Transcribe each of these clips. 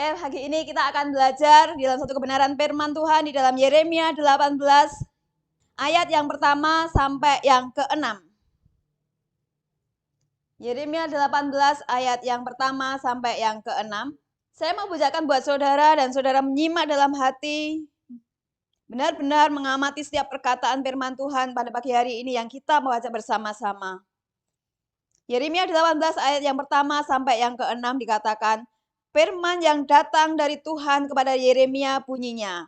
Oke, pagi ini kita akan belajar di dalam satu kebenaran firman Tuhan di dalam Yeremia 18 ayat yang pertama sampai yang ke-6. Yeremia 18 ayat yang pertama sampai yang ke-6. Saya mau bacakan buat saudara dan saudara menyimak dalam hati, benar-benar mengamati setiap perkataan firman Tuhan pada pagi hari ini yang kita membaca bersama-sama. Yeremia 18 ayat yang pertama sampai yang ke-6 dikatakan, firman yang datang dari Tuhan kepada Yeremia bunyinya,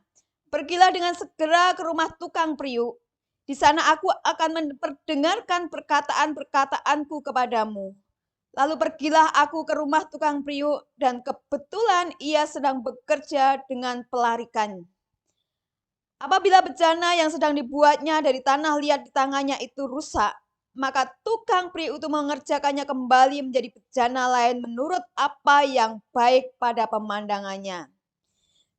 pergilah dengan segera ke rumah tukang periuk. Di sana aku akan memperdengarkan perkataan-perkataanku kepadamu. Lalu pergilah aku ke rumah tukang periuk dan kebetulan ia sedang bekerja dengan pelarikan. Apabila bejana yang sedang dibuatnya dari tanah liat di tangannya itu rusak, maka tukang periuk itu mengerjakannya kembali menjadi bejana lain menurut apa yang baik pada pemandangannya.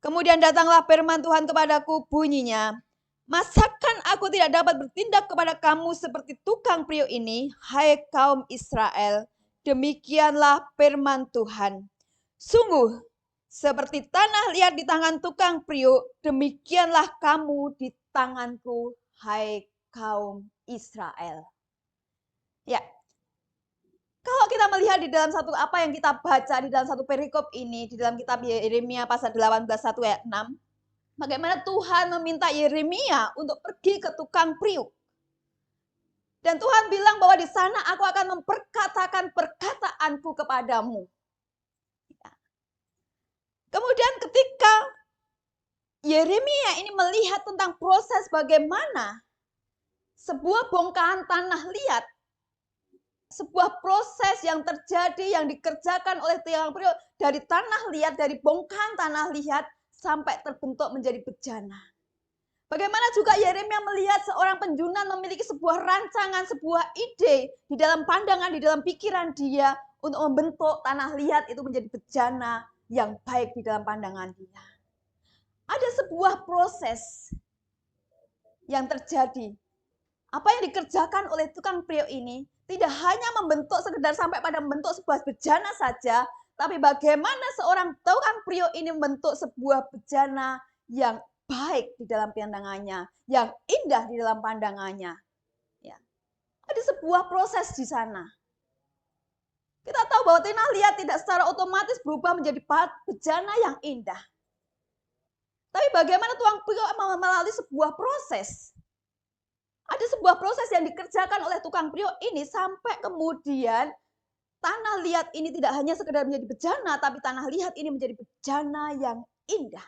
Kemudian datanglah firman Tuhan kepadaku bunyinya, masakan aku tidak dapat bertindak kepada kamu seperti tukang periuk ini, hai kaum Israel? Demikianlah firman Tuhan. Sungguh, seperti tanah liat di tangan tukang periuk, demikianlah kamu di tanganku, hai kaum Israel. Ya, kalau kita melihat di dalam satu apa yang kita baca di dalam satu perikop ini, di dalam kitab Yeremia pasal 18 1 ayat 6, bagaimana Tuhan meminta Yeremia untuk pergi ke tukang periuk. Dan Tuhan bilang bahwa di sana aku akan memperkatakan perkataanku kepadamu. Kemudian ketika Yeremia ini melihat tentang proses bagaimana sebuah bongkahan tanah liat, sebuah proses yang terjadi, yang dikerjakan oleh tukang periuk dari tanah liat, dari bongkahan tanah liat sampai terbentuk menjadi bejana. Bagaimana juga Yeremia melihat seorang penjunan memiliki sebuah rancangan, sebuah ide di dalam pandangan, di dalam pikiran dia untuk membentuk tanah liat itu menjadi bejana yang baik di dalam pandangan dia. Ada sebuah proses yang terjadi. Apa yang dikerjakan oleh tukang periuk ini tidak hanya membentuk sekedar sampai pada membentuk sebuah bejana saja, tapi bagaimana seorang tukang periuk ini membentuk sebuah bejana yang baik di dalam pandangannya, yang indah di dalam pandangannya. Ya. Ada sebuah proses di sana. Kita tahu bahwa tanah liat tidak secara otomatis berubah menjadi bejana yang indah. Tapi bagaimana tukang periuk melalui sebuah proses. Ada sebuah proses yang dikerjakan oleh tukang periuk ini sampai kemudian tanah liat ini tidak hanya sekedar menjadi bejana, tapi tanah liat ini menjadi bejana yang indah.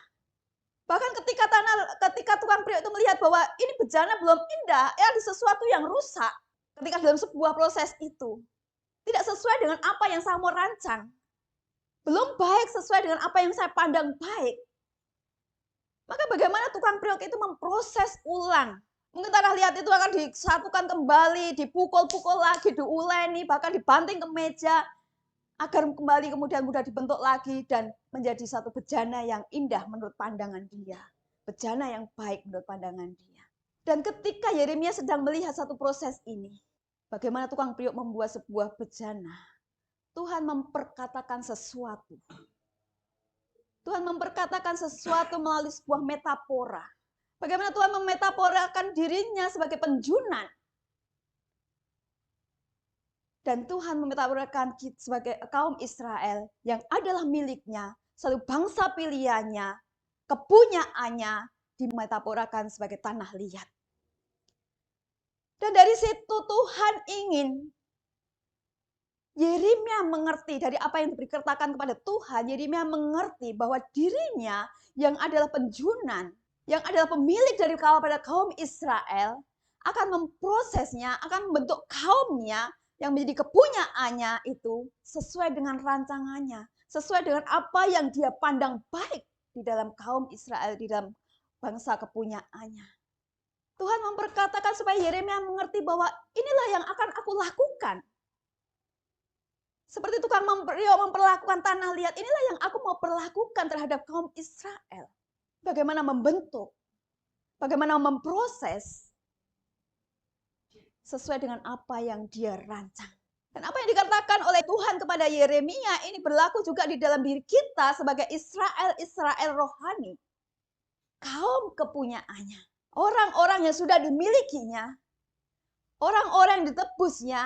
Bahkan ketika tukang periuk itu melihat bahwa ini bejana belum indah, ada sesuatu yang rusak. Ketika dalam sebuah proses itu tidak sesuai dengan apa yang saya mau rancang, belum baik sesuai dengan apa yang saya pandang baik. Maka bagaimana tukang periuk itu memproses ulang. Mungkin tanah liat itu akan disatukan kembali, dipukul-pukul lagi, diuleni, bahkan dibanting ke meja, agar kembali kemudian mudah dibentuk lagi dan menjadi satu bejana yang indah menurut pandangan dia. Bejana yang baik menurut pandangan dia. Dan ketika Yeremia sedang melihat satu proses ini, bagaimana tukang periuk membuat sebuah bejana, Tuhan memperkatakan sesuatu. Tuhan memperkatakan sesuatu melalui sebuah metafora. Bagaimana Tuhan memetaforakan dirinya sebagai penjunan. Dan Tuhan memetaforakan kita sebagai kaum Israel yang adalah miliknya, satu bangsa pilihannya, kepunyaannya, dimetaforakan sebagai tanah liat. Dan dari situ Tuhan ingin Yeremia mengerti dari apa yang diberitakan kepada Tuhan. Yeremia mengerti bahwa dirinya yang adalah penjunan, yang adalah pemilik dari kaum Israel, akan memprosesnya, akan membentuk kaumnya yang menjadi kepunyaannya itu sesuai dengan rancangannya, sesuai dengan apa yang dia pandang baik di dalam kaum Israel, di dalam bangsa kepunyaannya. Tuhan memperkatakan supaya Yeremia mengerti bahwa inilah yang akan aku lakukan. Seperti tukang periuk memperlakukan tanah liat, inilah yang aku mau perlakukan terhadap kaum Israel. Bagaimana membentuk, bagaimana memproses sesuai dengan apa yang dia rancang. Dan apa yang dikatakan oleh Tuhan kepada Yeremia ini berlaku juga di dalam diri kita sebagai Israel rohani. Kaum kepunyaannya. Orang-orang yang sudah dimilikinya. Orang-orang yang ditebusnya.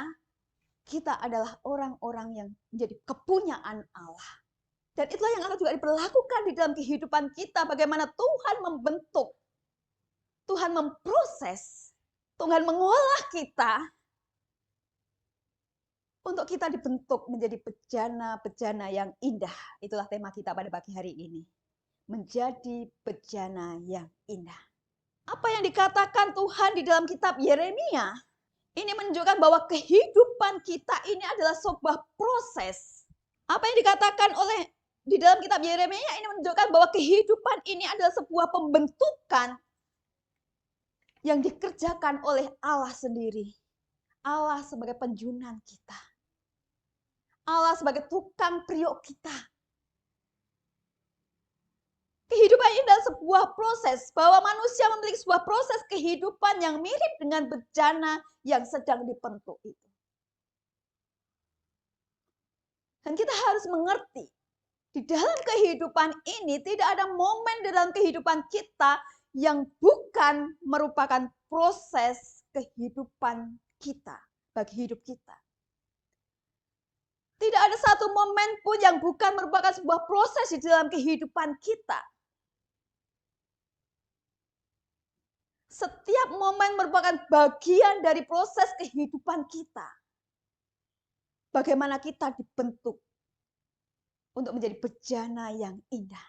Kita adalah orang-orang yang menjadi kepunyaan Allah. Dan itulah yang akan juga diperlakukan di dalam kehidupan kita. Bagaimana Tuhan membentuk. Tuhan memproses. Tuhan mengolah kita. Untuk kita dibentuk menjadi bejana-bejana yang indah. Itulah tema kita pada pagi hari ini. Menjadi bejana yang indah. Apa yang dikatakan Tuhan di dalam kitab Yeremia? Ini menunjukkan bahwa kehidupan kita ini adalah sebuah proses. Apa yang dikatakan oleh di dalam kitab Yeremia ini menunjukkan bahwa kehidupan ini adalah sebuah pembentukan yang dikerjakan oleh Allah sendiri. Allah sebagai penjunan kita. Allah sebagai tukang priok kita. Kehidupan ini adalah sebuah proses, bahwa manusia memiliki sebuah proses kehidupan yang mirip dengan bejana yang sedang dibentuk itu. Dan kita harus mengerti, di dalam kehidupan ini tidak ada momen dalam kehidupan kita yang bukan merupakan proses kehidupan kita, bagi hidup kita. Tidak ada satu momen pun yang bukan merupakan sebuah proses di dalam kehidupan kita. Setiap momen merupakan bagian dari proses kehidupan kita. Bagaimana kita dibentuk untuk menjadi bejana yang indah.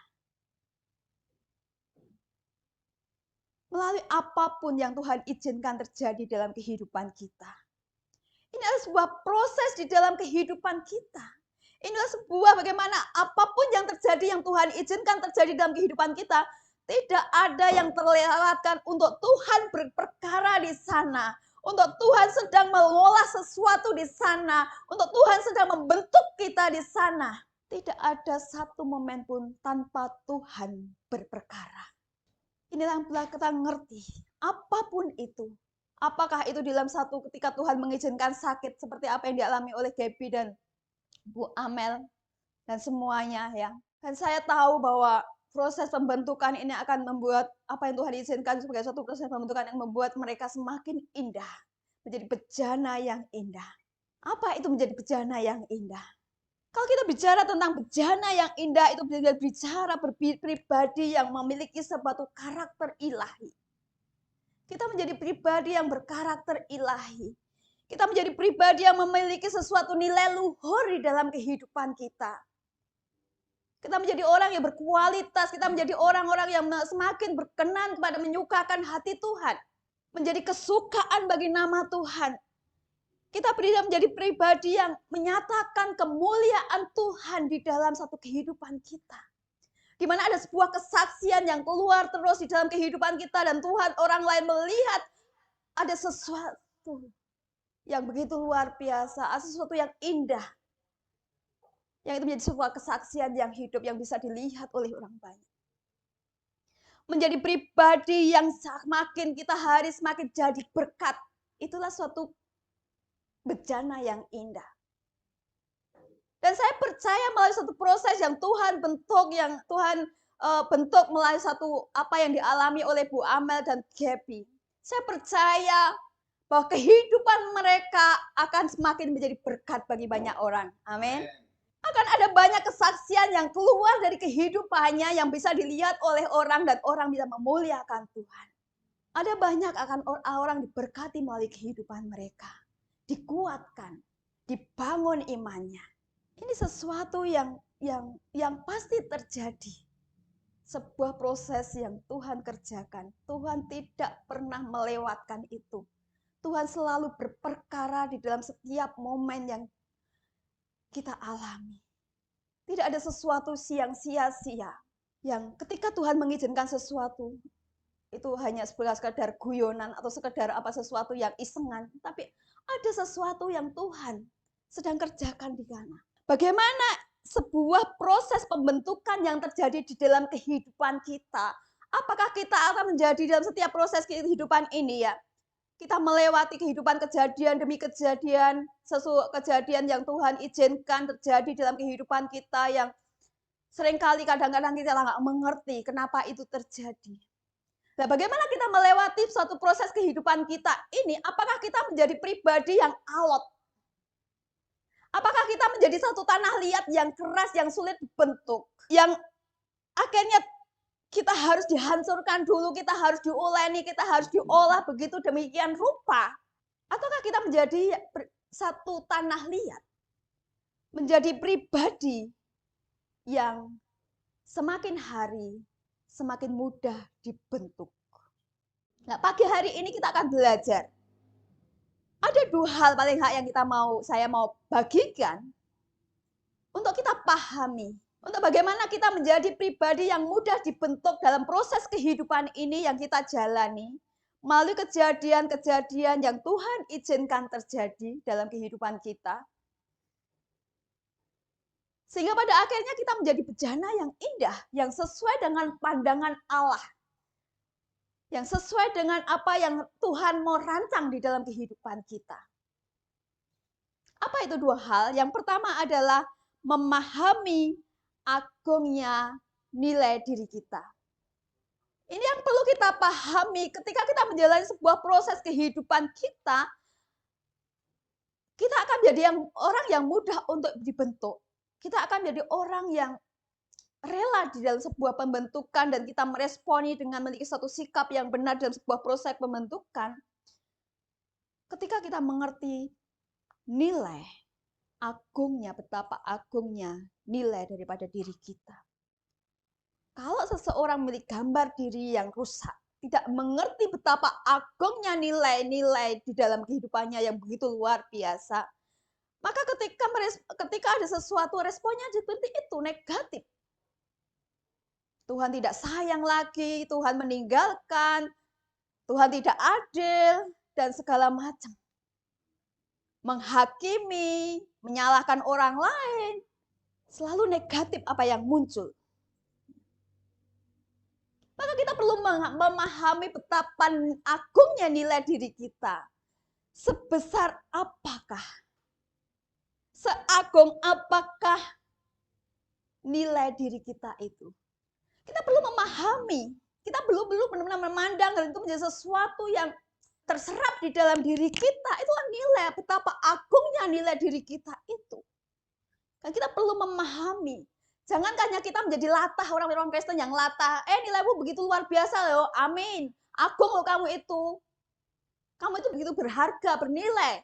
Melalui apapun yang Tuhan izinkan terjadi dalam kehidupan kita. Ini adalah sebuah proses di dalam kehidupan kita. Inilah sebuah bagaimana apapun yang terjadi yang Tuhan izinkan terjadi dalam kehidupan kita. Tidak ada yang terlewatkan untuk Tuhan berperkara di sana. Untuk Tuhan sedang mengolah sesuatu di sana. Untuk Tuhan sedang membentuk kita di sana. Tidak ada satu momen pun tanpa Tuhan berperkara. Inilah yang perlu kita ngerti. Apapun itu. Apakah itu dalam satu ketika Tuhan mengizinkan sakit seperti apa yang dialami oleh Gaby dan Bu Amel dan semuanya ya. Dan saya tahu bahwa proses pembentukan ini akan membuat apa yang Tuhan izinkan sebagai suatu proses pembentukan yang membuat mereka semakin indah. Menjadi bejana yang indah. Apa itu menjadi bejana yang indah? Kalau kita bicara tentang bejana yang indah, itu bicara pribadi yang memiliki suatu karakter ilahi. Kita menjadi pribadi yang berkarakter ilahi. Kita menjadi pribadi yang memiliki sesuatu nilai luhur di dalam kehidupan kita. Kita menjadi orang yang berkualitas, kita menjadi orang-orang yang semakin berkenan kepada menyukakan hati Tuhan. Menjadi kesukaan bagi nama Tuhan. Kita menjadi pribadi yang menyatakan kemuliaan Tuhan di dalam satu kehidupan kita. Di mana ada sebuah kesaksian yang keluar terus di dalam kehidupan kita dan Tuhan orang lain melihat ada sesuatu yang begitu luar biasa, ada sesuatu yang indah. Yang itu menjadi sebuah kesaksian yang hidup yang bisa dilihat oleh orang banyak. Menjadi pribadi yang semakin kita hari semakin jadi berkat. Itulah suatu bejana yang indah. Dan saya percaya melalui satu proses yang Tuhan bentuk, bentuk melalui satu apa yang dialami oleh Bu Amel dan Gaby. Saya percaya bahwa kehidupan mereka akan semakin menjadi berkat bagi banyak orang. Amin. Akan ada banyak kesaksian yang keluar dari kehidupannya yang bisa dilihat oleh orang dan orang bisa memuliakan Tuhan. Ada banyak akan orang diberkati melalui kehidupan mereka. Dikuatkan, dibangun imannya. Ini sesuatu yang pasti terjadi. Sebuah proses yang Tuhan kerjakan. Tuhan tidak pernah melewatkan itu. Tuhan selalu berperkara di dalam setiap momen yang kita alami. Tidak ada sesuatu yang sia-sia. Yang ketika Tuhan mengizinkan sesuatu, itu hanya sekedar guyonan atau sekedar sesuatu yang isengan. Tapi ada sesuatu yang Tuhan sedang kerjakan di sana. Bagaimana sebuah proses pembentukan yang terjadi di dalam kehidupan kita. Apakah kita akan menjadi dalam setiap proses kehidupan ini ya? kita melewati kehidupan kejadian demi kejadian, kejadian yang Tuhan izinkan terjadi dalam kehidupan kita yang seringkali kadang-kadang kita nggak mengerti kenapa itu terjadi. Nah, bagaimana kita melewati suatu proses kehidupan kita ini? Apakah kita menjadi pribadi yang alot? Apakah kita menjadi satu tanah liat yang keras, yang sulit dibentuk? Yang akhirnya kita harus dihancurkan dulu, kita harus diuleni, kita harus diolah begitu demikian rupa. Ataukah kita menjadi satu tanah liat? Menjadi pribadi yang semakin hari semakin mudah dibentuk. Nah, pagi hari ini kita akan belajar. Ada dua hal paling hak yang saya mau bagikan untuk kita pahami, untuk bagaimana kita menjadi pribadi yang mudah dibentuk dalam proses kehidupan ini yang kita jalani melalui kejadian-kejadian yang Tuhan izinkan terjadi dalam kehidupan kita. Sehingga pada akhirnya kita menjadi bejana yang indah, yang sesuai dengan pandangan Allah. Yang sesuai dengan apa yang Tuhan mau rancang di dalam kehidupan kita. Apa itu dua hal? Yang pertama adalah memahami agungnya nilai diri kita. Ini yang perlu kita pahami ketika kita menjalani sebuah proses kehidupan kita. Kita akan menjadi orang yang mudah untuk dibentuk. Kita akan menjadi orang yang rela di dalam sebuah pembentukan dan kita meresponi dengan memiliki satu sikap yang benar dalam sebuah proses pembentukan. Ketika kita mengerti nilai agungnya, betapa agungnya nilai daripada diri kita. Kalau seseorang memiliki gambar diri yang rusak, tidak mengerti betapa agungnya nilai-nilai di dalam kehidupannya yang begitu luar biasa, maka ketika ada sesuatu responnya seperti itu, negatif. Tuhan tidak sayang lagi, Tuhan meninggalkan, Tuhan tidak adil, dan segala macam. Menghakimi, menyalahkan orang lain, selalu negatif apa yang muncul. Maka kita perlu memahami betapa agungnya nilai diri kita. Sebesar apakah, seagung apakah nilai diri kita itu. Kita perlu memahami, kita belum benar-benar memandang dan itu menjadi sesuatu yang terserap di dalam diri kita. Itulah nilai, betapa agungnya nilai diri kita itu. Dan kita perlu memahami, jangan hanya kita menjadi latah, orang-orang Kristen yang latah, nilaimu begitu luar biasa loh, amin, agung loh kamu itu begitu berharga, bernilai.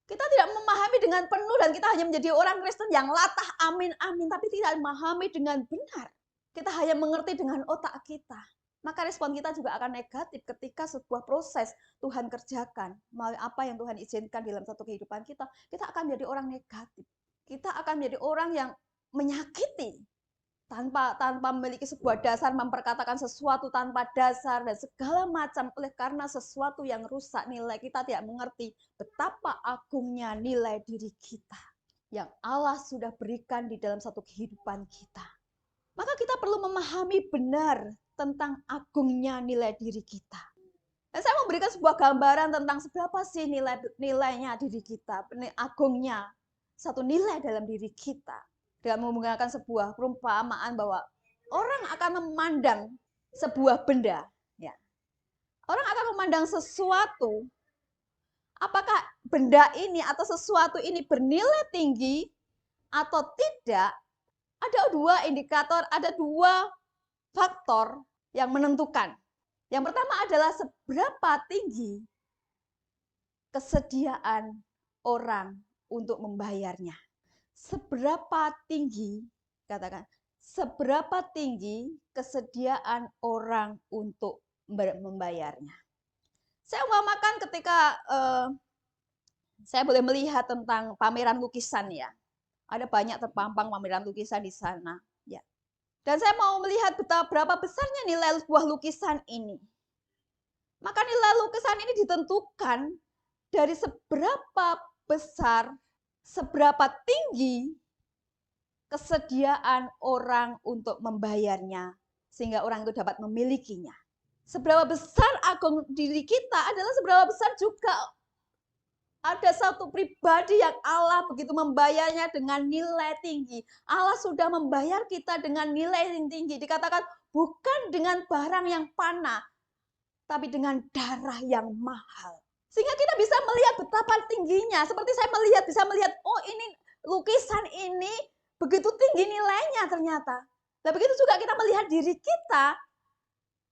Kita tidak memahami dengan penuh dan kita hanya menjadi orang Kristen yang latah, amin, amin, tapi tidak memahami dengan benar. Kita hanya mengerti dengan otak kita. Maka respon kita juga akan negatif ketika sebuah proses Tuhan kerjakan. Melalui apa yang Tuhan izinkan dalam satu kehidupan kita, kita akan menjadi orang negatif. Kita akan menjadi orang yang menyakiti. Tanpa memiliki sebuah dasar, memperkatakan sesuatu tanpa dasar, dan segala macam. Oleh karena sesuatu yang rusak nilai, kita tidak mengerti betapa agungnya nilai diri kita. Yang Allah sudah berikan di dalam satu kehidupan kita. Maka kita perlu memahami benar tentang agungnya nilai diri kita. Dan saya mau berikan sebuah gambaran tentang seberapa sih nilainya diri kita, agungnya satu nilai dalam diri kita. Dengan menggunakan sebuah perumpamaan bahwa orang akan memandang sebuah benda. Ya. Orang akan memandang sesuatu, apakah benda ini atau sesuatu ini bernilai tinggi atau tidak. Ada dua indikator, ada dua faktor yang menentukan. Yang pertama adalah seberapa tinggi kesediaan orang untuk membayarnya. Seberapa tinggi, katakan, seberapa tinggi kesediaan orang untuk membayarnya. Saya umpamakan ketika saya boleh melihat tentang pameran lukisan ya. Ada banyak terpampang pameran lukisan di sana. Ya. Dan saya mau melihat berapa besarnya nilai sebuah lukisan ini. Maka nilai lukisan ini ditentukan dari seberapa besar, seberapa tinggi kesediaan orang untuk membayarnya. Sehingga orang itu dapat memilikinya. Seberapa besar agung diri kita adalah seberapa besar juga ada satu pribadi yang Allah begitu membayarnya dengan nilai tinggi. Allah sudah membayar kita dengan nilai yang tinggi. Dikatakan bukan dengan barang yang panah, tapi dengan darah yang mahal. Sehingga kita bisa melihat betapa tingginya. Seperti saya bisa melihat, oh ini lukisan ini begitu tinggi nilainya ternyata. Nah begitu juga kita melihat diri kita.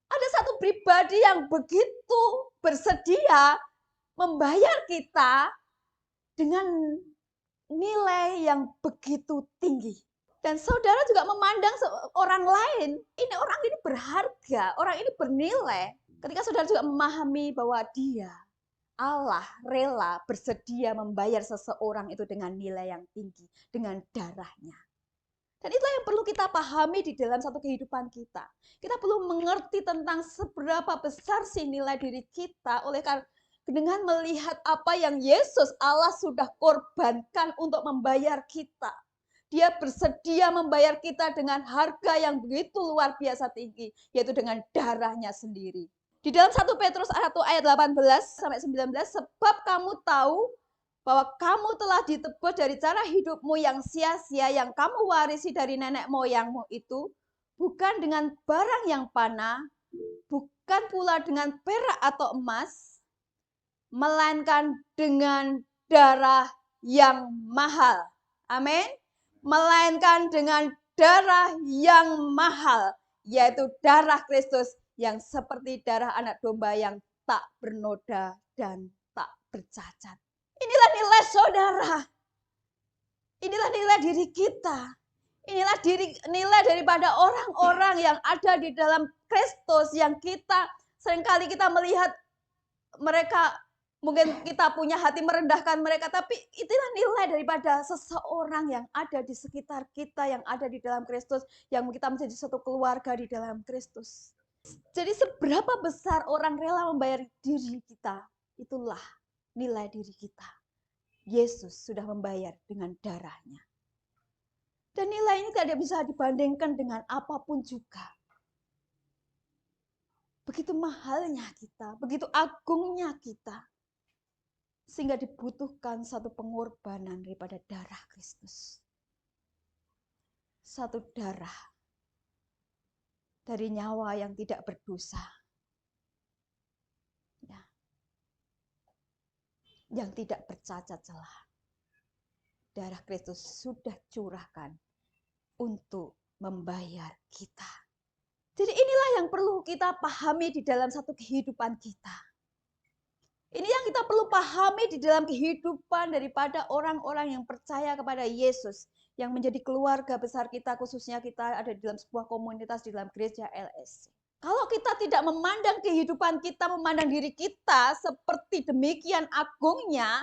Ada satu pribadi yang begitu bersedia membayar kita dengan nilai yang begitu tinggi. Dan saudara juga memandang orang lain, ini orang ini berharga, orang ini bernilai. Ketika saudara juga memahami bahwa dia, Allah rela bersedia membayar seseorang itu dengan nilai yang tinggi, dengan darahnya. Dan itulah yang perlu kita pahami di dalam satu kehidupan kita. Kita perlu mengerti tentang seberapa besar sih nilai diri kita oleh karena dengan melihat apa yang Yesus Allah sudah korbankan untuk membayar kita. Dia bersedia membayar kita dengan harga yang begitu luar biasa tinggi, yaitu dengan darahnya sendiri. Di dalam 1 Petrus 1 ayat 18-19, sebab kamu tahu bahwa kamu telah ditebus dari cara hidupmu yang sia-sia yang kamu warisi dari nenek moyangmu itu, bukan dengan barang yang panah, bukan pula dengan perak atau emas, melainkan dengan darah yang mahal. Amin. Melainkan dengan darah yang mahal, yaitu darah Kristus yang seperti darah anak domba yang tak bernoda dan tak bercacat. Inilah nilai saudara. Inilah nilai diri kita. Inilah nilai daripada orang-orang yang ada di dalam Kristus yang kita seringkali kita melihat mereka, mungkin kita punya hati merendahkan mereka, tapi itulah nilai daripada seseorang yang ada di sekitar kita, yang ada di dalam Kristus, yang kita menjadi satu keluarga di dalam Kristus. Jadi seberapa besar orang rela membayar diri kita, itulah nilai diri kita. Yesus sudah membayar dengan darahnya. Dan nilai ini tidak bisa dibandingkan dengan apapun juga. Begitu mahalnya kita, begitu agungnya kita. Sehingga dibutuhkan satu pengorbanan daripada darah Kristus. Satu darah dari nyawa yang tidak berdosa. Ya. Yang tidak bercacat celah. Darah Kristus sudah curahkan untuk membayar kita. Jadi inilah yang perlu kita pahami di dalam satu kehidupan kita. Ini yang kita perlu pahami di dalam kehidupan daripada orang-orang yang percaya kepada Yesus, yang menjadi keluarga besar kita, khususnya kita ada di dalam sebuah komunitas di dalam gereja LSC. Kalau kita tidak memandang kehidupan kita, memandang diri kita seperti demikian agungnya,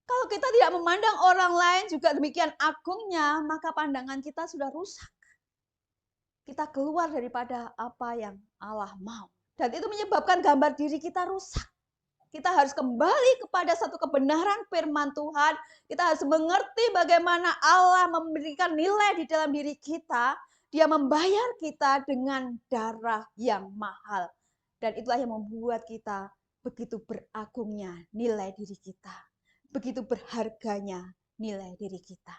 kalau kita tidak memandang orang lain juga demikian agungnya, maka pandangan kita sudah rusak. Kita keluar daripada apa yang Allah mau. Dan itu menyebabkan gambar diri kita rusak. Kita harus kembali kepada satu kebenaran firman Tuhan. Kita harus mengerti bagaimana Allah memberikan nilai di dalam diri kita. Dia membayar kita dengan darah yang mahal. Dan itulah yang membuat kita begitu beragungnya nilai diri kita. Begitu berharganya nilai diri kita.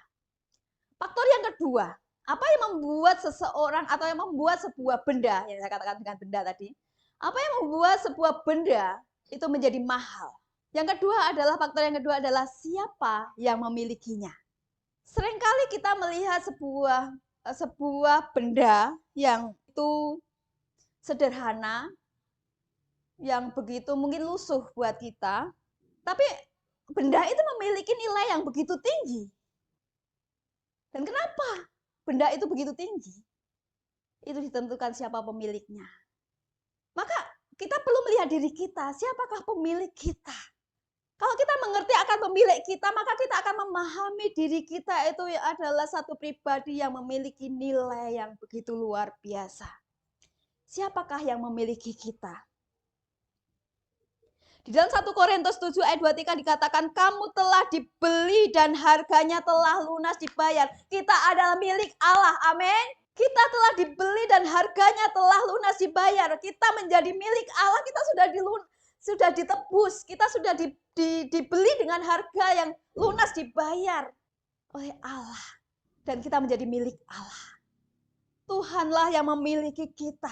Faktor yang kedua, apa yang membuat seseorang atau yang membuat sebuah benda, yang saya katakan dengan benda tadi, apa yang membuat sebuah benda itu menjadi mahal? Yang kedua adalah, faktor yang kedua adalah siapa yang memilikinya. Seringkali kita melihat sebuah benda yang itu sederhana, yang begitu mungkin lusuh buat kita, tapi benda itu memiliki nilai yang begitu tinggi. Dan kenapa benda itu begitu tinggi? Itu ditentukan siapa pemiliknya. Maka kita perlu melihat diri kita, siapakah pemilik kita? Kalau kita mengerti akan pemilik kita, maka kita akan memahami diri kita itu adalah satu pribadi yang memiliki nilai yang begitu luar biasa. Siapakah yang memiliki kita? Di dalam 1 Korintus 7 ayat 23 dikatakan, kamu telah dibeli dan harganya telah lunas dibayar. Kita adalah milik Allah, amin. Kita telah dibeli dan harganya telah lunas dibayar. Kita menjadi milik Allah, kita sudah ditebus, kita sudah dibeli dengan harga yang lunas dibayar oleh Allah. Dan kita menjadi milik Allah. Tuhanlah yang memiliki kita.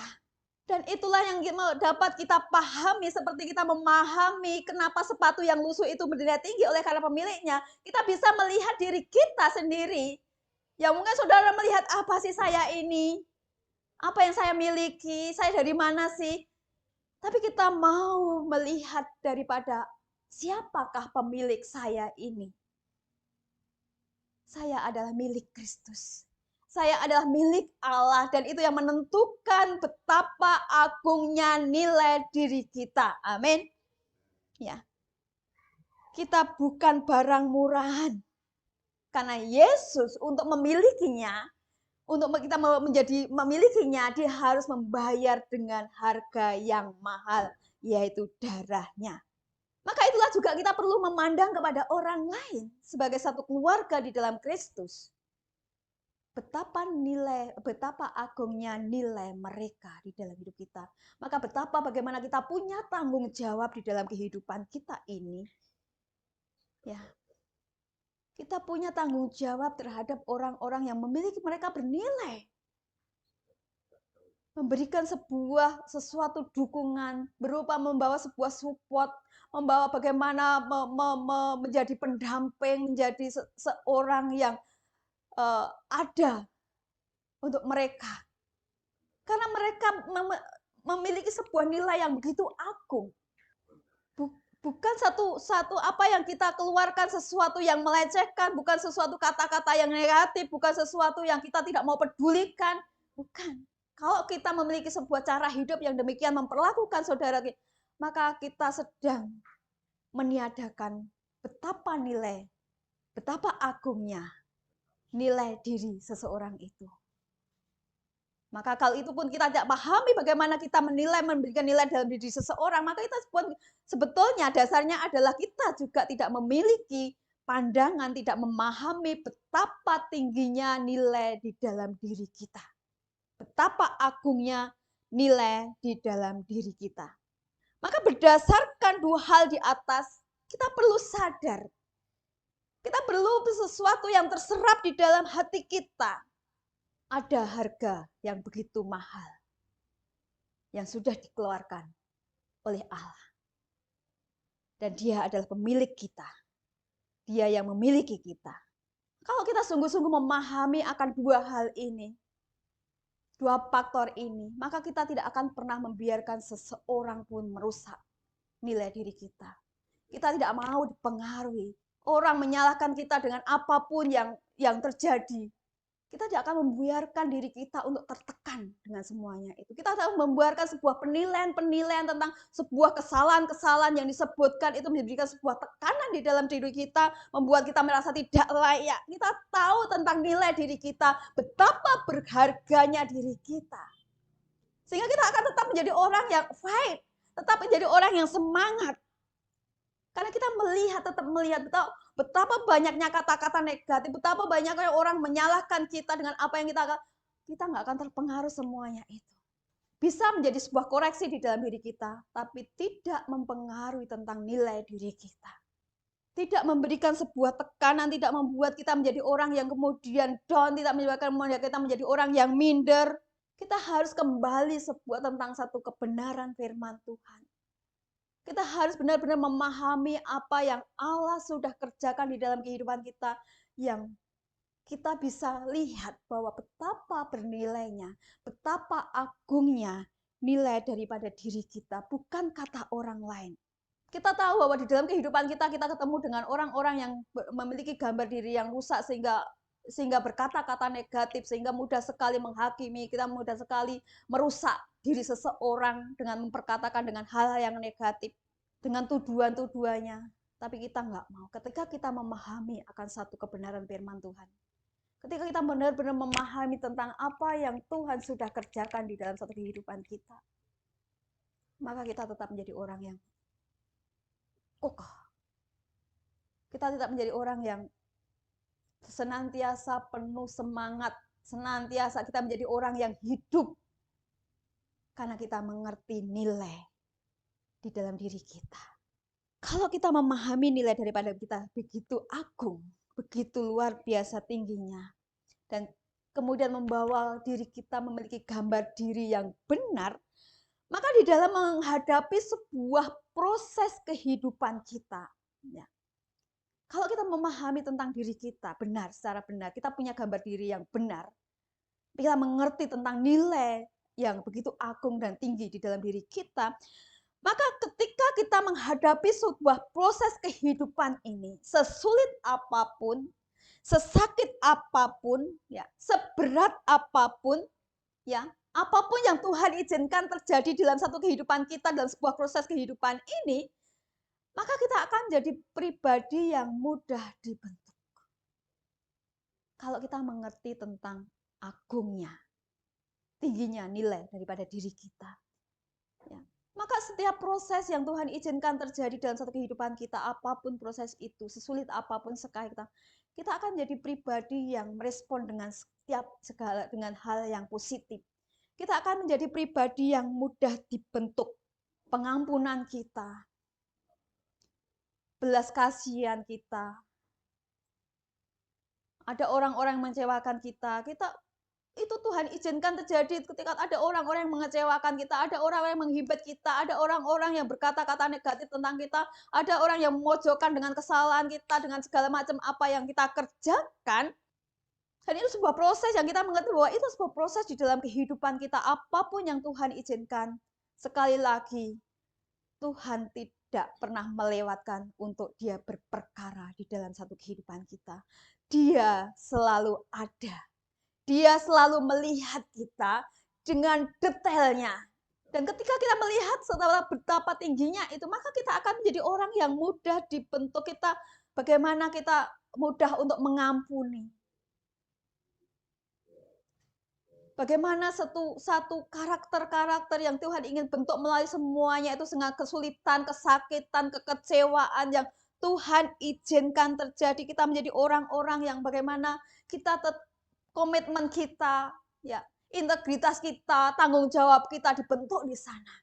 Dan itulah yang dapat kita pahami, seperti kita memahami kenapa sepatu yang lusuh itu berdiri tinggi oleh karena pemiliknya. Kita bisa melihat diri kita sendiri. Ya mungkin saudara melihat, apa sih saya ini? Apa yang saya miliki? Saya dari mana sih? Tapi kita mau melihat daripada siapakah pemilik saya ini. Saya adalah milik Kristus. Saya adalah milik Allah, dan itu yang menentukan betapa agungnya nilai diri kita. Amin. Ya. Kita bukan barang murahan. Karena Yesus untuk memilikinya, untuk kita menjadi memilikinya, dia harus membayar dengan harga yang mahal, yaitu darahnya. Maka itulah juga kita perlu memandang kepada orang lain sebagai satu keluarga di dalam Kristus. Betapa agungnya nilai mereka di dalam hidup kita. Maka bagaimana kita punya tanggung jawab di dalam kehidupan kita ini. Ya. Kita punya tanggung jawab terhadap orang-orang yang memiliki mereka bernilai. Memberikan sesuatu dukungan, berupa membawa sebuah support, membawa bagaimana menjadi pendamping, menjadi seorang yang ada untuk mereka. Karena mereka memiliki sebuah nilai yang begitu agung. Bukan satu apa yang kita keluarkan sesuatu yang melecehkan, bukan sesuatu kata-kata yang negatif, bukan sesuatu yang kita tidak mau pedulikan. Bukan. Kalau kita memiliki sebuah cara hidup yang demikian memperlakukan saudara kita, maka kita sedang meniadakan betapa agungnya nilai diri seseorang itu. Maka kalau itu pun kita tidak pahami bagaimana kita memberikan nilai dalam diri seseorang, maka kita sebetulnya dasarnya adalah kita juga tidak memiliki pandangan, tidak memahami betapa tingginya nilai di dalam diri kita. Betapa agungnya nilai di dalam diri kita. Maka berdasarkan dua hal di atas, kita perlu sadar. Kita perlu sesuatu yang terserap di dalam hati kita. Ada harga yang begitu mahal yang sudah dikeluarkan oleh Allah. Dan dia adalah pemilik kita. Dia yang memiliki kita. Kalau kita sungguh-sungguh memahami akan dua hal ini, dua faktor ini, maka kita tidak akan pernah membiarkan seseorang pun merusak nilai diri kita. Kita tidak mau dipengaruhi. Orang menyalahkan kita dengan apapun yang terjadi. Kita tidak akan membiarkan diri kita untuk tertekan dengan semuanya itu. Kita akan membiarkan sebuah penilaian tentang sebuah kesalahan-kesalahan yang disebutkan itu memberikan sebuah tekanan di dalam diri kita, membuat kita merasa tidak layak. Kita tahu tentang nilai diri kita, betapa berharganya diri kita. Sehingga kita akan tetap menjadi orang yang fight, tetap menjadi orang yang semangat. Karena kita tetap melihat betapa banyaknya kata-kata negatif, betapa banyaknya orang menyalahkan kita dengan apa yang kita nggak akan terpengaruh semuanya itu. Bisa menjadi sebuah koreksi di dalam diri kita, tapi tidak mempengaruhi tentang nilai diri kita. Tidak memberikan sebuah tekanan, tidak membuat kita menjadi orang yang kemudian down, tidak membuat kita menjadi orang yang minder. Kita harus kembali tentang satu kebenaran firman Tuhan. Kita harus benar-benar memahami apa yang Allah sudah kerjakan di dalam kehidupan kita, yang kita bisa lihat bahwa betapa bernilainya, betapa agungnya nilai daripada diri kita, bukan kata orang lain. Kita tahu bahwa di dalam kehidupan kita ketemu dengan orang-orang yang memiliki gambar diri yang rusak sehingga berkata-kata negatif, sehingga mudah sekali menghakimi, kita mudah sekali merusak diri seseorang dengan memperkatakan dengan hal-hal yang negatif, dengan tuduhan-tuduhannya. Tapi kita nggak mau. Ketika kita memahami akan satu kebenaran firman Tuhan, ketika kita benar-benar memahami tentang apa yang Tuhan sudah kerjakan di dalam satu kehidupan kita, maka kita tetap menjadi orang yang kokoh. Kita tidak menjadi orang yang senantiasa penuh semangat Senantiasa kita menjadi orang yang hidup karena kita mengerti nilai di dalam diri kita. Kalau kita memahami nilai daripada kita begitu agung, begitu luar biasa tingginya, dan kemudian membawa diri kita memiliki gambar diri yang benar, maka di dalam menghadapi sebuah proses kehidupan kita, ya, kalau kita memahami tentang diri kita benar, secara benar, kita punya gambar diri yang benar, kita mengerti tentang nilai yang begitu agung dan tinggi di dalam diri kita, maka ketika kita menghadapi sebuah proses kehidupan ini, sesulit apapun, sesakit apapun, ya, seberat apapun, ya, apapun yang Tuhan izinkan terjadi dalam satu kehidupan kita, dalam sebuah proses kehidupan ini, maka kita akan jadi pribadi yang mudah dibentuk. Kalau kita mengerti tentang agungnya, tingginya nilai daripada diri kita. Ya. Maka setiap proses yang Tuhan izinkan terjadi dalam satu kehidupan kita, apapun proses itu, sesulit apapun sekali kita akan jadi pribadi yang merespon dengan dengan hal yang positif. Kita akan menjadi pribadi yang mudah dibentuk. Pengampunan kita, belas kasihan kita. Ada orang-orang yang mengecewakan kita, itu Tuhan izinkan terjadi ketika ada orang-orang yang mengecewakan kita, ada orang-orang yang menghibet kita, ada orang-orang yang berkata-kata negatif tentang kita, ada orang yang memojokkan dengan kesalahan kita, dengan segala macam apa yang kita kerjakan. Dan itu sebuah proses yang kita mengerti bahwa itu sebuah proses di dalam kehidupan kita, apapun yang Tuhan izinkan. Sekali lagi, Tuhan tidak pernah melewatkan untuk Dia berperkara di dalam satu kehidupan kita. Dia selalu ada. Dia selalu melihat kita dengan detailnya. Dan ketika kita melihat setelah betapa tingginya itu, maka kita akan menjadi orang yang mudah dibentuk. Bagaimana kita mudah untuk mengampuni. Bagaimana satu karakter-karakter yang Tuhan ingin bentuk melalui semuanya itu dengan kesulitan, kesakitan, kekecewaan yang Tuhan izinkan terjadi. Kita menjadi orang-orang yang bagaimana kita komitmen kita, ya, integritas kita, tanggung jawab kita dibentuk di sana.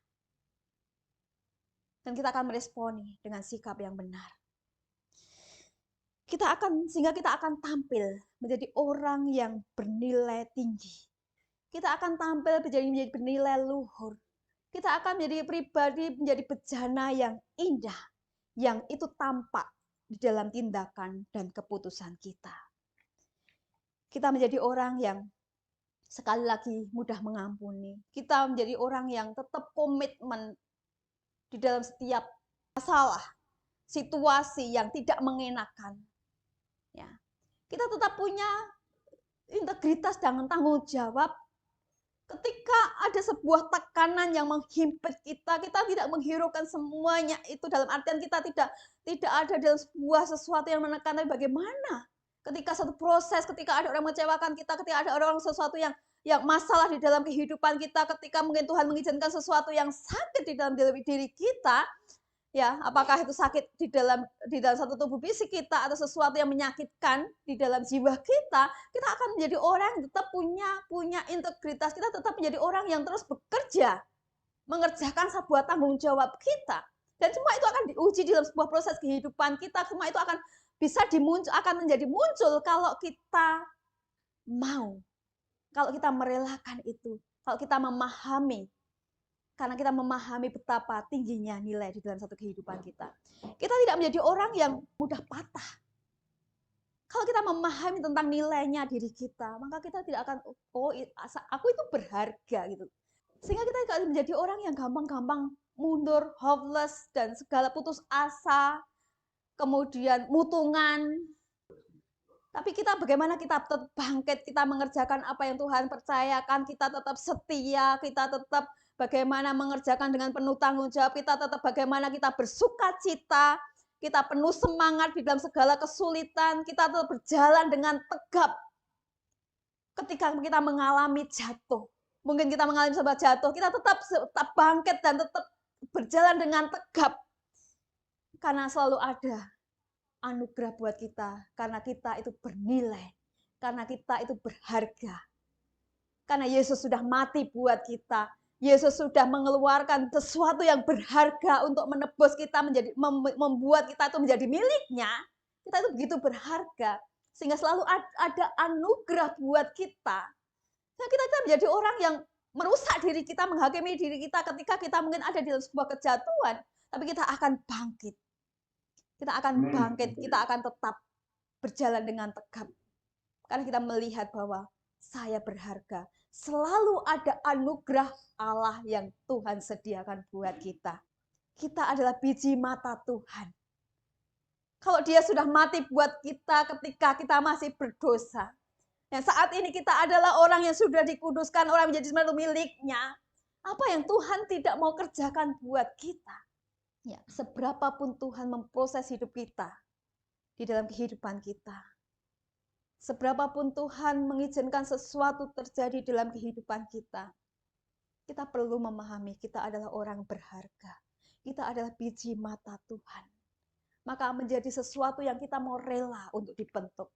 Dan kita akan meresponi dengan sikap yang benar. Sehingga kita akan tampil menjadi orang yang bernilai tinggi. Kita akan tampil menjadi bernilai luhur. Kita akan menjadi pribadi, menjadi bejana yang indah, yang itu tampak di dalam tindakan dan keputusan kita. Kita menjadi orang yang sekali lagi mudah mengampuni. Kita menjadi orang yang tetap komitmen di dalam setiap masalah, situasi yang tidak mengenakan. Ya. Kita tetap punya integritas dan tanggung jawab. Ketika ada sebuah tekanan yang menghimpit kita tidak menghiraukan semuanya itu, dalam artian kita tidak ada dalam sebuah sesuatu yang menekan, tapi bagaimana ketika satu proses, ketika ada orang mengecewakan kita, ketika ada orang sesuatu yang masalah di dalam kehidupan kita, ketika mungkin Tuhan mengizinkan sesuatu yang sakit di dalam diri kita, ya, apakah itu sakit di dalam satu tubuh fisik kita atau sesuatu yang menyakitkan di dalam jiwa kita akan menjadi orang yang tetap punya integritas, kita tetap menjadi orang yang terus bekerja, mengerjakan sebuah tanggung jawab kita. Dan semua itu akan diuji dalam sebuah proses kehidupan kita, semua itu akan menjadi muncul kalau kita mau, kalau kita merelakan itu, kalau kita memahami. Karena kita memahami betapa tingginya nilai di dalam satu kehidupan kita. Kita tidak menjadi orang yang mudah patah. Kalau kita memahami tentang nilainya diri kita, maka kita tidak akan, aku itu berharga gitu. Sehingga kita tidak menjadi orang yang gampang-gampang mundur, hopeless, dan segala putus asa, kemudian mutungan. Tapi bagaimana kita tetap bangkit, kita mengerjakan apa yang Tuhan percayakan, kita tetap setia, kita tetap bagaimana mengerjakan dengan penuh tanggung jawab, kita tetap bagaimana kita bersuka cita, kita penuh semangat di dalam segala kesulitan, kita tetap berjalan dengan tegap. Ketika kita mengalami jatuh, mungkin kita mengalami sebuah jatuh, kita tetap bangkit dan tetap berjalan dengan tegap. Karena selalu ada anugerah buat kita, karena kita itu bernilai, karena kita itu berharga. Karena Yesus sudah mati buat kita. Yesus sudah mengeluarkan sesuatu yang berharga untuk menebus kita, membuat kita itu menjadi miliknya. Kita itu begitu berharga. Sehingga selalu ada anugerah buat kita. Nah, kita menjadi orang yang merusak diri kita, menghakimi diri kita ketika kita mungkin ada di dalam sebuah kejatuhan. Tapi kita akan bangkit. Kita akan bangkit, kita akan tetap berjalan dengan tegap. Karena kita melihat bahwa saya berharga. Selalu ada anugerah Allah yang Tuhan sediakan buat kita. Kita adalah biji mata Tuhan. Kalau dia sudah mati buat kita ketika kita masih berdosa. Yang saat ini kita adalah orang yang sudah dikuduskan, orang menjadi sesuatu miliknya. Apa yang Tuhan tidak mau kerjakan buat kita. Ya, seberapapun Tuhan memproses hidup kita di dalam kehidupan kita. Seberapapun Tuhan mengizinkan sesuatu terjadi dalam kehidupan kita. Kita perlu memahami kita adalah orang berharga. Kita adalah biji mata Tuhan. Maka menjadi sesuatu yang kita mau rela untuk dibentuk.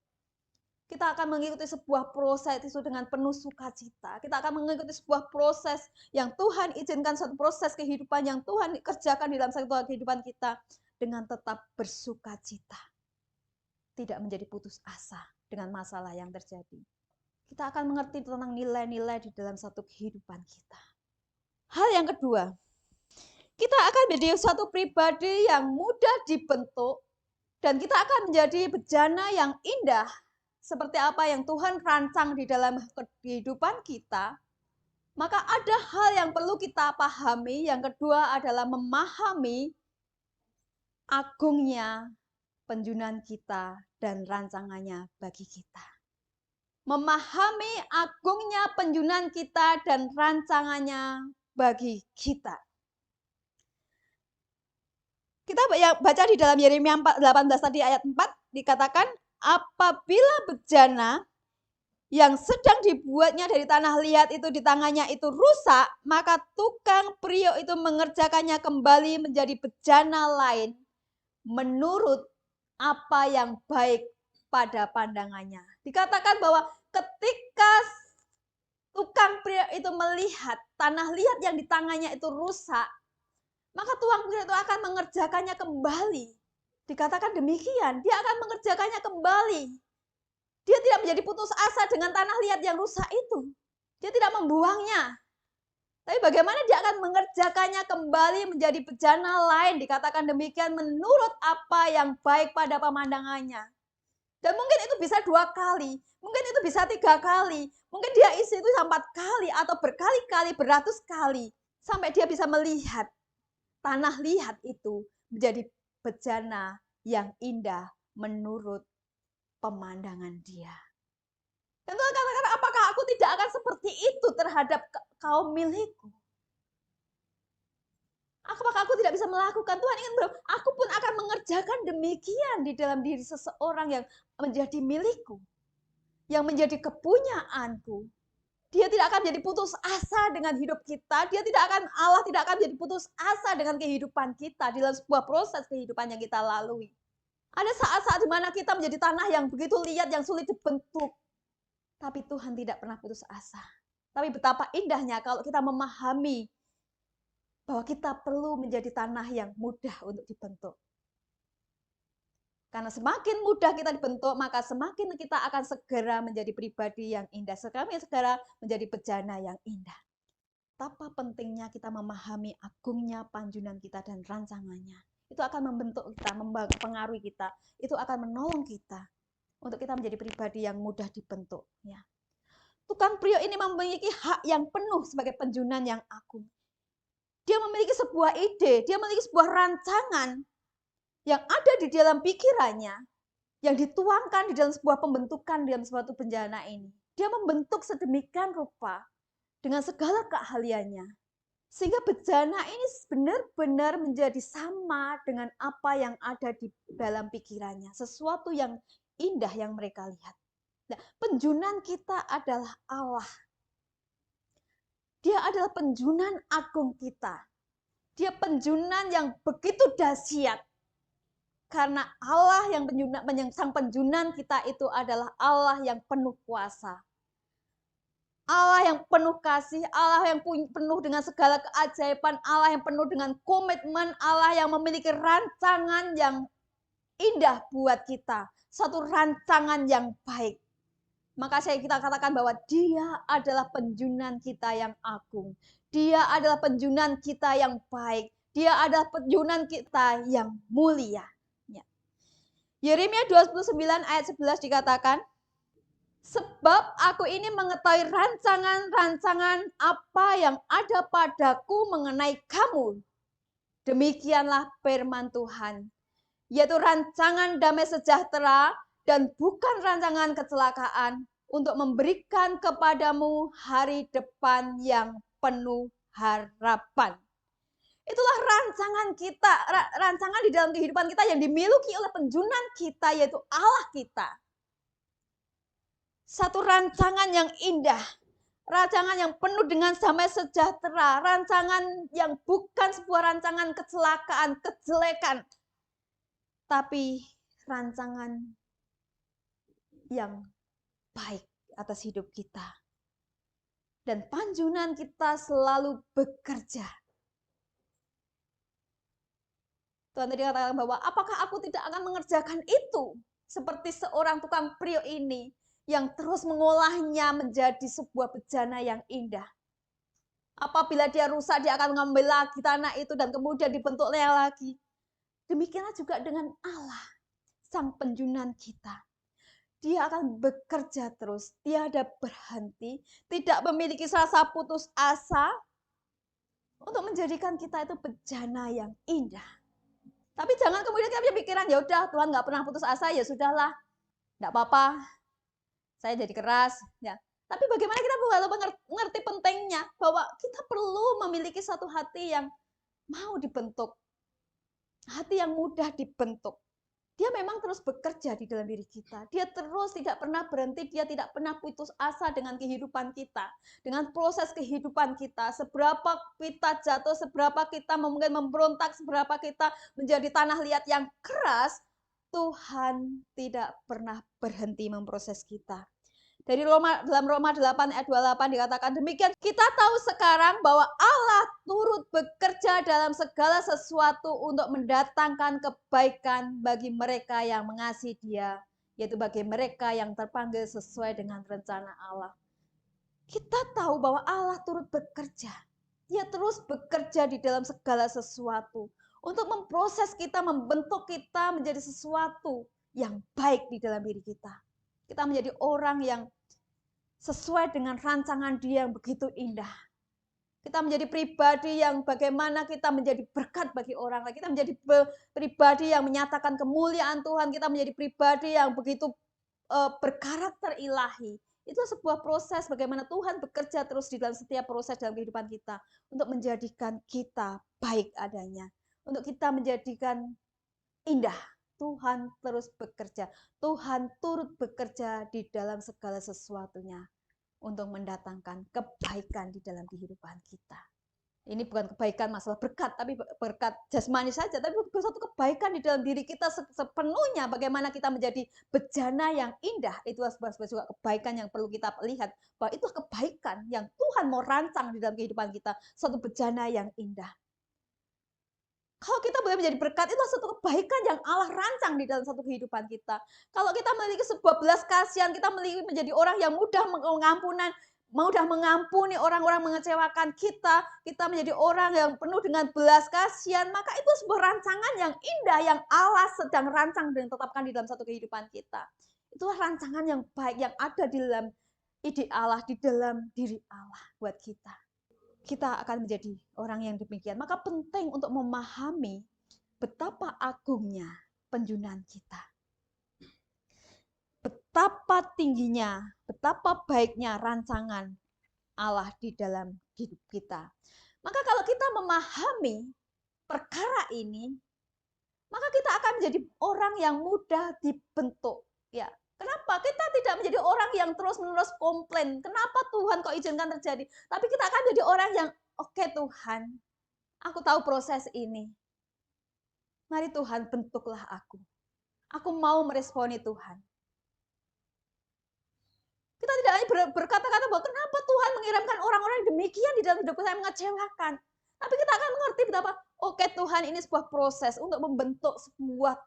Kita akan mengikuti sebuah proses itu dengan penuh sukacita. Kita akan mengikuti sebuah proses yang Tuhan izinkan, satu proses kehidupan yang Tuhan kerjakan di dalam satu kehidupan kita dengan tetap bersukacita. Tidak menjadi putus asa dengan masalah yang terjadi. Kita akan mengerti tentang nilai-nilai di dalam satu kehidupan kita. Hal yang kedua, kita akan menjadi suatu pribadi yang mudah dibentuk dan kita akan menjadi bejana yang indah seperti apa yang Tuhan rancang di dalam kehidupan kita. Maka ada hal yang perlu kita pahami. Yang kedua adalah memahami agungnya penjunan kita dan rancangannya bagi kita. Memahami agungnya penjunan kita dan rancangannya bagi kita. Kita baca di dalam Yeremia 18 tadi ayat 4 dikatakan, apabila bejana yang sedang dibuatnya dari tanah liat itu di tangannya itu rusak, maka tukang priok itu mengerjakannya kembali menjadi bejana lain menurut apa yang baik pada pandangannya. Dikatakan bahwa ketika tukang priok itu melihat tanah liat yang di tangannya itu rusak, maka tukang priok itu akan mengerjakannya kembali. Dikatakan demikian, dia akan mengerjakannya kembali. Dia tidak menjadi putus asa dengan tanah liat yang rusak itu. Dia tidak membuangnya. Tapi bagaimana dia akan mengerjakannya kembali menjadi bejana lain. Dikatakan demikian menurut apa yang baik pada pemandangannya. Dan mungkin itu bisa 2 kali, mungkin itu bisa 3 kali. Mungkin dia isi itu 4 kali atau berkali-kali, beratus kali. Sampai dia bisa melihat tanah liat itu menjadi bejana yang indah menurut pemandangan dia. Dan Tuhan katakan, apakah aku tidak akan seperti itu terhadap kaum milikku? Apakah aku tidak bisa melakukan? Tuhan ingin bilang, aku pun akan mengerjakan demikian di dalam diri seseorang yang menjadi milikku. Yang menjadi kepunyaanku. Dia tidak akan menjadi putus asa dengan hidup kita. Allah tidak akan menjadi putus asa dengan kehidupan kita dalam sebuah proses kehidupan yang kita lalui. Ada saat-saat di mana kita menjadi tanah yang begitu liat, yang sulit dibentuk. Tapi Tuhan tidak pernah putus asa. Tapi betapa indahnya kalau kita memahami bahwa kita perlu menjadi tanah yang mudah untuk dibentuk. Karena semakin mudah kita dibentuk, maka semakin kita akan segera menjadi pribadi yang indah. Segera menjadi bejana yang indah. Betapa pentingnya kita memahami agungnya panjunan kita dan rancangannya. Itu akan membentuk kita, mempengaruhi kita. Itu akan menolong kita untuk kita menjadi pribadi yang mudah dibentuk. Ya. Tukang priok ini memiliki hak yang penuh sebagai penjunan yang agung. Dia memiliki sebuah ide, dia memiliki sebuah rancangan yang ada di dalam pikirannya, yang dituangkan di dalam sebuah pembentukan dalam suatu bejana ini. Dia membentuk sedemikian rupa dengan segala keahliannya. Sehingga bejana ini benar-benar menjadi sama dengan apa yang ada di dalam pikirannya. Sesuatu yang indah yang mereka lihat. Nah, penjunan kita adalah Allah. Dia adalah penjunan agung kita. Dia penjunan yang begitu dahsyat. Karena Allah sang penjunan kita itu adalah Allah yang penuh kuasa. Allah yang penuh kasih, Allah yang penuh dengan segala keajaiban, Allah yang penuh dengan komitmen, Allah yang memiliki rancangan yang indah buat kita. Satu rancangan yang baik. Maka kita katakan bahwa Dia adalah penjunan kita yang agung. Dia adalah penjunan kita yang baik. Dia adalah penjunan kita yang mulia. Ya. Yeremia 29 ayat 11 dikatakan, sebab aku ini mengetahui rancangan-rancangan apa yang ada padaku mengenai kamu. Demikianlah firman Tuhan, yaitu rancangan damai sejahtera dan bukan rancangan kecelakaan, untuk memberikan kepadamu hari depan yang penuh harapan. Itulah rancangan kita, rancangan di dalam kehidupan kita yang dimiliki oleh penjunan kita, yaitu Allah kita. Satu rancangan yang indah, rancangan yang penuh dengan damai sejahtera, rancangan yang bukan sebuah rancangan kecelakaan, kejelekan, tapi rancangan yang baik atas hidup kita. Dan panjunan kita selalu bekerja. Tuhan tadi katakan bahwa apakah aku tidak akan mengerjakan itu? Seperti seorang tukang priok ini yang terus mengolahnya menjadi sebuah bejana yang indah. Apabila dia rusak, dia akan mengambil lagi tanah itu dan kemudian dibentuknya lagi. Demikianlah juga dengan Allah, sang penjunan kita. Dia akan bekerja terus, tiada berhenti, tidak memiliki rasa putus asa untuk menjadikan kita itu bejana yang indah. Tapi jangan kemudian kita punya pikiran, ya udah Tuhan nggak pernah putus asa, ya sudahlah, nggak apa-apa, saya jadi keras. Ya. Tapi bagaimana kita mengerti pentingnya bahwa kita perlu memiliki satu hati yang mau dibentuk, hati yang mudah dibentuk. Dia memang terus bekerja di dalam diri kita. Dia terus tidak pernah berhenti, dia tidak pernah putus asa dengan kehidupan kita. Dengan proses kehidupan kita, seberapa kita jatuh, seberapa kita mungkin memberontak, seberapa kita menjadi tanah liat yang keras, Tuhan tidak pernah berhenti memproses kita. Dari dalam Roma 8 ayat 28 dikatakan demikian, kita tahu sekarang bahwa Allah turut bekerja dalam segala sesuatu untuk mendatangkan kebaikan bagi mereka yang mengasihi Dia, yaitu bagi mereka yang terpanggil sesuai dengan rencana Allah. Kita tahu bahwa Allah turut bekerja. Dia terus bekerja di dalam segala sesuatu untuk memproses kita, membentuk kita menjadi sesuatu yang baik di dalam diri kita. Kita menjadi orang yang sesuai dengan rancangan Dia yang begitu indah. Kita menjadi pribadi yang bagaimana kita menjadi berkat bagi orang lain. Kita menjadi pribadi yang menyatakan kemuliaan Tuhan. Kita menjadi pribadi yang begitu berkarakter ilahi. Itu sebuah proses bagaimana Tuhan bekerja terus di dalam setiap proses dalam kehidupan kita. Untuk menjadikan kita baik adanya. Untuk kita menjadikan indah. Tuhan terus bekerja. Tuhan turut bekerja di dalam segala sesuatunya untuk mendatangkan kebaikan di dalam kehidupan kita. Ini bukan kebaikan masalah berkat, tapi berkat jasmani saja, tapi suatu kebaikan di dalam diri kita sepenuhnya. Bagaimana kita menjadi bejana yang indah, itu juga kebaikan yang perlu kita lihat. Bahwa itu kebaikan yang Tuhan mau rancang di dalam kehidupan kita, suatu bejana yang indah. Kalau kita boleh menjadi berkat, itu satu kebaikan yang Allah rancang di dalam satu kehidupan kita. Kalau kita memiliki sebuah belas kasihan, kita menjadi orang yang mudah mengampuni orang-orang mengecewakan kita, kita menjadi orang yang penuh dengan belas kasihan, maka itu sebuah rancangan yang indah yang Allah sedang rancang dan tetapkan di dalam satu kehidupan kita. Itulah rancangan yang baik yang ada di dalam ide Allah, di dalam diri Allah buat kita. Kita akan menjadi orang yang demikian. Maka penting untuk memahami betapa agungnya penjunan kita. Betapa tingginya, betapa baiknya rancangan Allah di dalam hidup kita. Maka kalau kita memahami perkara ini, maka kita akan menjadi orang yang mudah dibentuk. Ya, kenapa? Kita tidak menjadi orang yang terus-menerus komplain. Kenapa Tuhan kok izinkan terjadi? Tapi kita akan menjadi orang yang, oke Tuhan, aku tahu proses ini. Mari Tuhan bentuklah aku. Aku mau meresponi Tuhan. Kita tidak hanya berkata-kata bahwa kenapa Tuhan mengirimkan orang-orang yang demikian di dalam hidup saya mengecewakan. Tapi kita akan mengerti betapa, oke Tuhan, ini sebuah proses untuk membentuk sebuah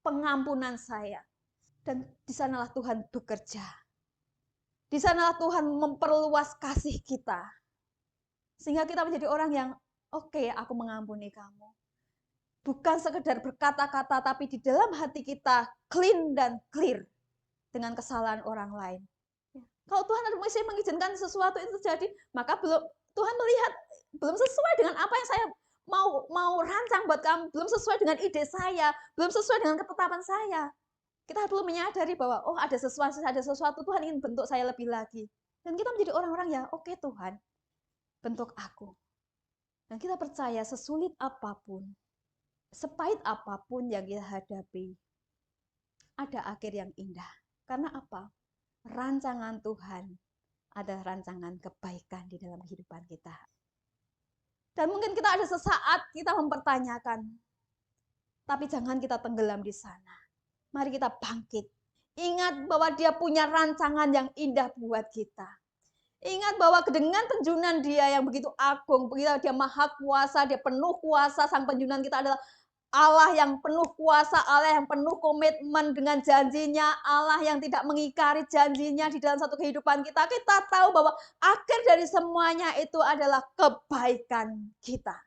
pengampunan saya. Dan di sanalah Tuhan bekerja. Di sanalah Tuhan memperluas kasih kita. Sehingga kita menjadi orang yang, oke, aku mengampuni kamu. Bukan sekedar berkata-kata, tapi di dalam hati kita clean dan clear dengan kesalahan orang lain. Kalau Tuhan masih mengizinkan sesuatu itu terjadi, maka Tuhan melihat belum sesuai dengan apa yang saya mau rancang buat kamu, belum sesuai dengan ide saya, belum sesuai dengan ketetapan saya. Kita perlu menyadari bahwa ada sesuatu Tuhan ingin bentuk saya lebih lagi. Dan kita menjadi orang-orang yang oke Tuhan, bentuk aku. Dan kita percaya sesulit apapun, sepahit apapun yang kita hadapi, ada akhir yang indah. Karena apa? Rancangan Tuhan adalah rancangan kebaikan di dalam kehidupan kita. Dan mungkin kita ada sesaat kita mempertanyakan, tapi jangan kita tenggelam di sana. Mari kita bangkit. Ingat bahwa Dia punya rancangan yang indah buat kita. Ingat bahwa dengan penjunan Dia yang begitu agung, Dia maha kuasa, Dia penuh kuasa, sang penjunan kita adalah Allah yang penuh kuasa, Allah yang penuh komitmen dengan janjinya, Allah yang tidak mengingkari janjinya di dalam satu kehidupan kita. Kita tahu bahwa akhir dari semuanya itu adalah kebaikan kita.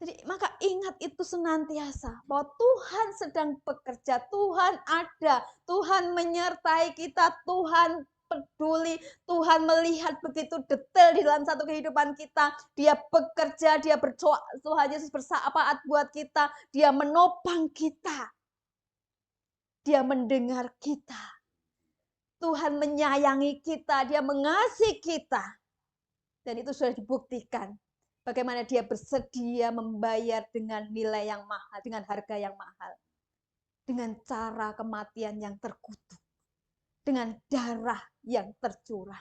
Jadi maka ingat itu senantiasa, bahwa Tuhan sedang bekerja, Tuhan ada, Tuhan menyertai kita, Tuhan peduli, Tuhan melihat begitu detail di dalam satu kehidupan kita. Dia bekerja, Dia berdoa, Tuhan Yesus bersahabat buat kita, Dia menopang kita. Dia mendengar kita. Tuhan menyayangi kita, Dia mengasihi kita. Dan itu sudah dibuktikan. Bagaimana Dia bersedia membayar dengan nilai yang mahal, dengan harga yang mahal. Dengan cara kematian yang terkutuk. Dengan darah yang tercurah.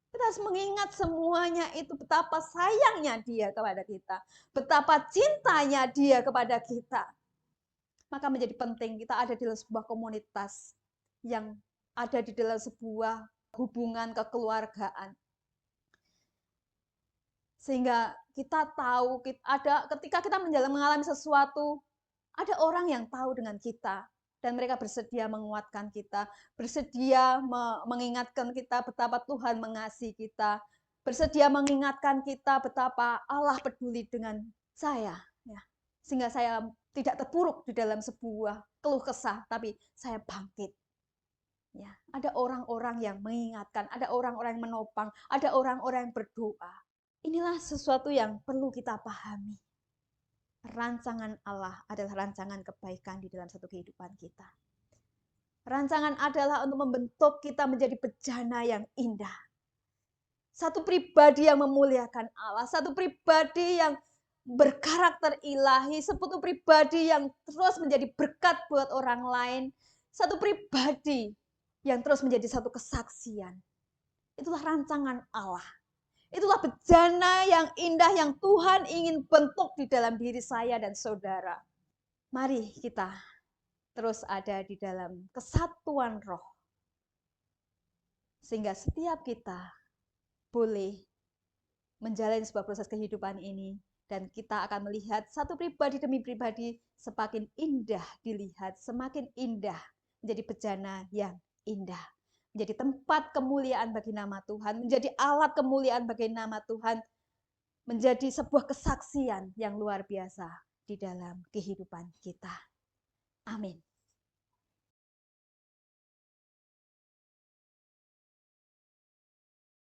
Kita harus mengingat semuanya itu, betapa sayangnya Dia kepada kita, betapa cintanya Dia kepada kita. Maka menjadi penting kita ada di dalam sebuah komunitas yang ada di dalam sebuah hubungan kekeluargaan. Sehingga kita tahu, ketika kita mengalami sesuatu, ada orang yang tahu dengan kita. Dan mereka bersedia menguatkan kita, bersedia mengingatkan kita betapa Tuhan mengasihi kita, bersedia mengingatkan kita betapa Allah peduli dengan saya. Ya. Sehingga saya tidak terpuruk di dalam sebuah keluh kesah, tapi saya bangkit. Ya. Ada orang-orang yang mengingatkan, ada orang-orang yang menopang, ada orang-orang yang berdoa. Inilah sesuatu yang perlu kita pahami. Rancangan Allah adalah rancangan kebaikan di dalam satu kehidupan kita. Rancangan adalah untuk membentuk kita menjadi bejana yang indah. Satu pribadi yang memuliakan Allah, satu pribadi yang berkarakter ilahi, satu pribadi yang terus menjadi berkat buat orang lain, satu pribadi yang terus menjadi satu kesaksian. Itulah rancangan Allah. Itulah bejana yang indah yang Tuhan ingin bentuk di dalam diri saya dan saudara. Mari kita terus ada di dalam kesatuan roh. Sehingga setiap kita boleh menjalani sebuah proses kehidupan ini. Dan kita akan melihat satu pribadi demi pribadi semakin indah dilihat, semakin indah menjadi bejana yang indah. Menjadi tempat kemuliaan bagi nama Tuhan, menjadi alat kemuliaan bagi nama Tuhan, menjadi sebuah kesaksian yang luar biasa di dalam kehidupan kita. Amin.